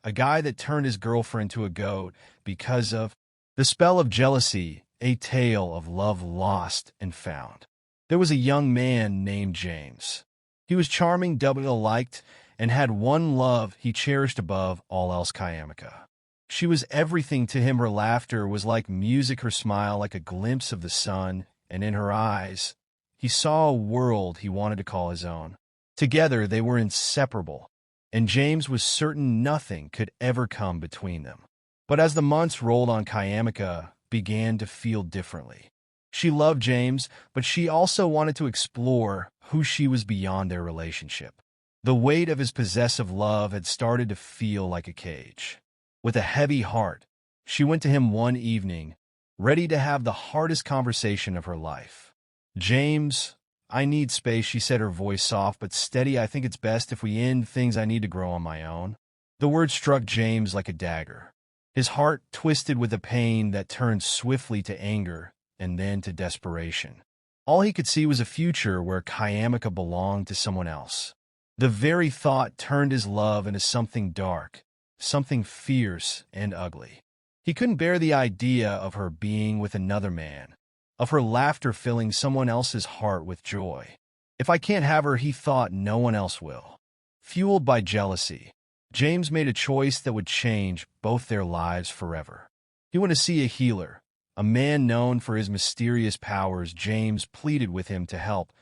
a guy that turned his girlfriend into a goat because of the spell of jealousy, a tale of love lost and found. There was a young man named James. He was charming, doubly liked, and had one love he cherished above all else, Kayamika. She was everything to him. Her laughter was like music, her smile like a glimpse of the sun, and in her eyes, he saw a world he wanted to call his own. Together they were inseparable, and James was certain nothing could ever come between them. But as the months rolled on, Kayamika began to feel differently. She loved James, but she also wanted to explore who she was beyond their relationship. The weight of his possessive love had started to feel like a cage. With a heavy heart, she went to him one evening, ready to have the hardest conversation of her life. "James, I need space," she said, her voice soft but steady. "I think it's best if we end things. I need to grow on my own." The word struck James like a dagger. His heart twisted with a pain that turned swiftly to anger and then to desperation. All he could see was a future where Kayamika belonged to someone else. The very thought turned his love into something dark, something fierce and ugly. He couldn't bear the idea of her being with another man, of her laughter filling someone else's heart with joy. If I can't have her, he thought, no one else will. Fueled by jealousy, James made a choice that would change both their lives forever. He went to see a healer, a man known for his mysterious powers. James pleaded with him to help,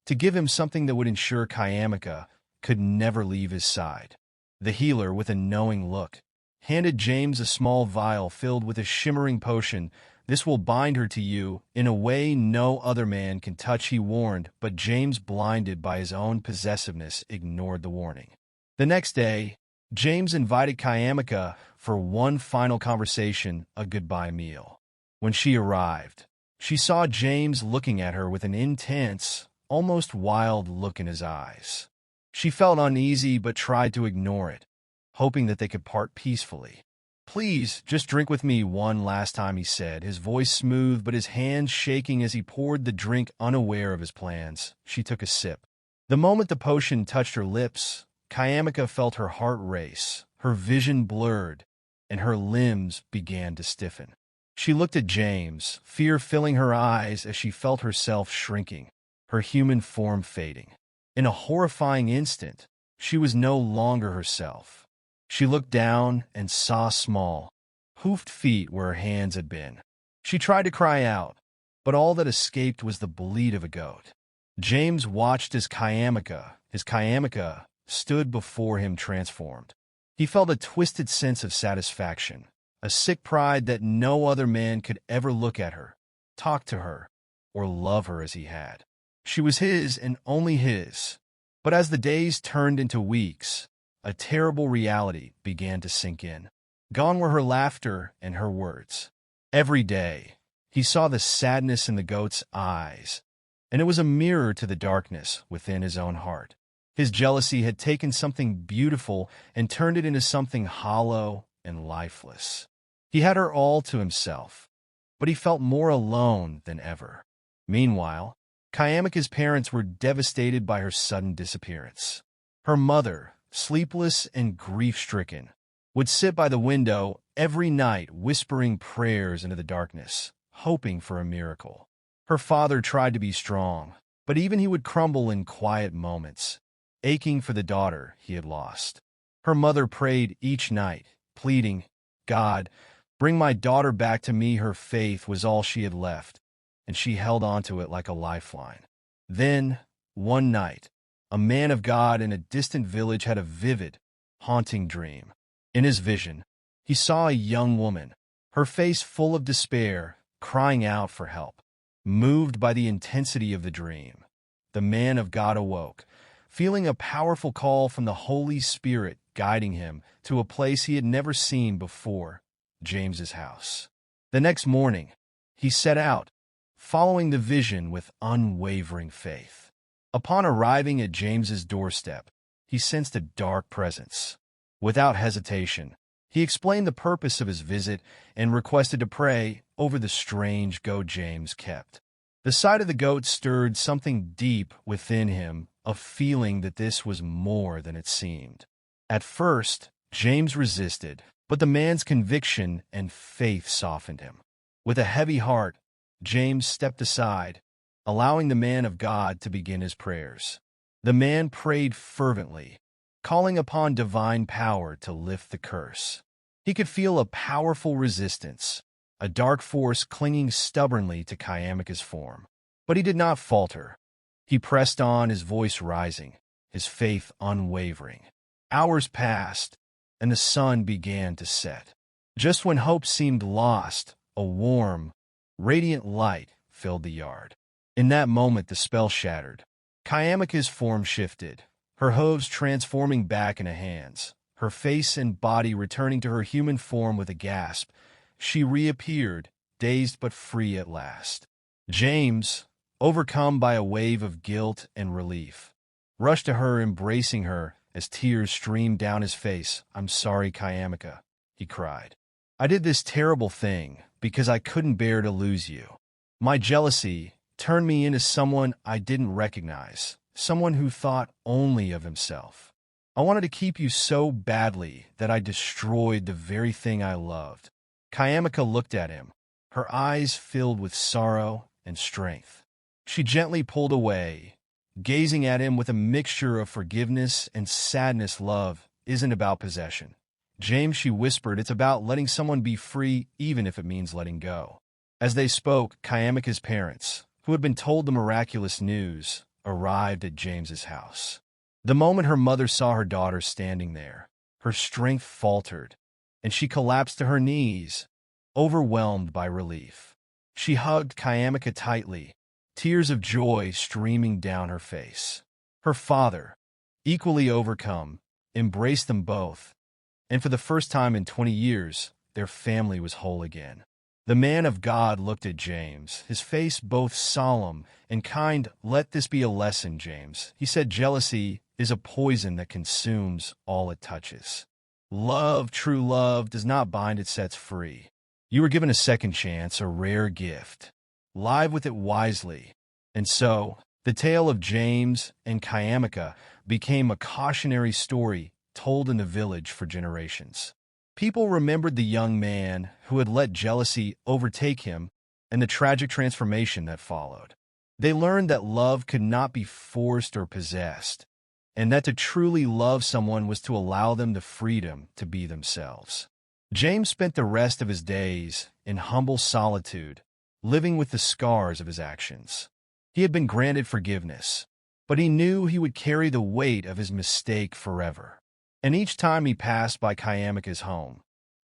to give him something that would ensure Kayamika could never leave his side. The healer, with a knowing look, handed James a small vial filled with a shimmering potion. "This will bind her to you in a way no other man can touch," he warned, but James, blinded by his own possessiveness, ignored the warning. The next day, James invited Kayamika for one final conversation, a goodbye meal. When she arrived, she saw James looking at her with an intense, almost wild look in his eyes. She felt uneasy but tried to ignore it, hoping that they could part peacefully. "Please, just drink with me one last time," he said, his voice smooth but his hands shaking as he poured the drink. Unaware of his plans, she took a sip. The moment the potion touched her lips, Kayamika felt her heart race, her vision blurred, and her limbs began to stiffen. She looked at James, fear filling her eyes as she felt herself shrinking, her human form fading. In a horrifying instant, she was no longer herself. She looked down and saw small, hoofed feet where her hands had been. She tried to cry out, but all that escaped was the bleat of a goat. James watched as his Kayamika, stood before him transformed. He felt a twisted sense of satisfaction, a sick pride that no other man could ever look at her, talk to her, or love her as he had. She was his and only his. But as the days turned into weeks, a terrible reality began to sink in. Gone were her laughter and her words. Every day, he saw the sadness in the goat's eyes, and it was a mirror to the darkness within his own heart. His jealousy had taken something beautiful and turned it into something hollow and lifeless. He had her all to himself, but he felt more alone than ever. Meanwhile, Kayamika's parents were devastated by her sudden disappearance. Her mother, sleepless and grief-stricken, would sit by the window every night whispering prayers into the darkness, hoping for a miracle. Her father tried to be strong, but even he would crumble in quiet moments, aching for the daughter he had lost. Her mother prayed each night, pleading, "God, bring my daughter back to me." Her faith was all she had left, and she held onto it like a lifeline. Then, one night, a man of God in a distant village had a vivid, haunting dream. In his vision, he saw a young woman, her face full of despair, crying out for help. Moved by the intensity of the dream, the man of God awoke, feeling a powerful call from the Holy Spirit guiding him to a place he had never seen before, James's house. The next morning, he set out, following the vision with unwavering faith. Upon arriving at James's doorstep, he sensed a dark presence. Without hesitation, he explained the purpose of his visit and requested to pray over the strange goat James kept. The sight of the goat stirred something deep within him, a feeling that this was more than it seemed. At first, James resisted, but the man's conviction and faith softened him. With a heavy heart, James stepped aside, allowing the man of God to begin his prayers. The man prayed fervently, calling upon divine power to lift the curse. He could feel a powerful resistance, a dark force clinging stubbornly to Kayamika's form. But he did not falter. He pressed on, his voice rising, his faith unwavering. Hours passed, and the sun began to set. Just when hope seemed lost, a warm, radiant light filled the yard. In that moment, the spell shattered. Kayamika's form shifted, her hooves transforming back into hands, her face and body returning to her human form with a gasp. She reappeared, dazed but free at last. James, overcome by a wave of guilt and relief, rushed to her, embracing her as tears streamed down his face. "I'm sorry, Kayamika," he cried. "I did this terrible thing because I couldn't bear to lose you. My jealousy turned me into someone I didn't recognize, someone who thought only of himself. I wanted to keep you so badly that I destroyed the very thing I loved." Kayamika looked at him, her eyes filled with sorrow and strength. She gently pulled away, gazing at him with a mixture of forgiveness and sadness. "Love isn't about possession, James," she whispered. "It's about letting someone be free, even if it means letting go." As they spoke, Kayamika's parents, who had been told the miraculous news, arrived at James's house. The moment her mother saw her daughter standing there, her strength faltered, and she collapsed to her knees, overwhelmed by relief. She hugged Kayamika tightly, tears of joy streaming down her face. Her father, equally overcome, embraced them both, and for the first time in 20 years, their family was whole again. The man of God looked at James, his face both solemn and kind. "Let this be a lesson, James," he said. "Jealousy is a poison that consumes all it touches. Love, true love, does not bind, it sets free. You were given a second chance, a rare gift. Live with it wisely." And so, the tale of James and Kayamika became a cautionary story told in the village for generations. People remembered the young man who had let jealousy overtake him and the tragic transformation that followed. They learned that love could not be forced or possessed, and that to truly love someone was to allow them the freedom to be themselves. James spent the rest of his days in humble solitude, living with the scars of his actions. He had been granted forgiveness, but he knew he would carry the weight of his mistake forever. And each time he passed by Kayamika's home,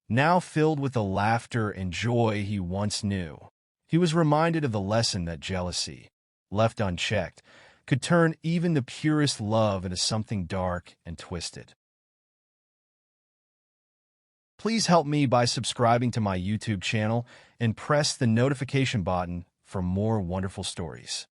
now filled with the laughter and joy he once knew, he was reminded of the lesson that jealousy, left unchecked, could turn even the purest love into something dark and twisted. Please help me by subscribing to my YouTube channel and press the notification button for more wonderful stories.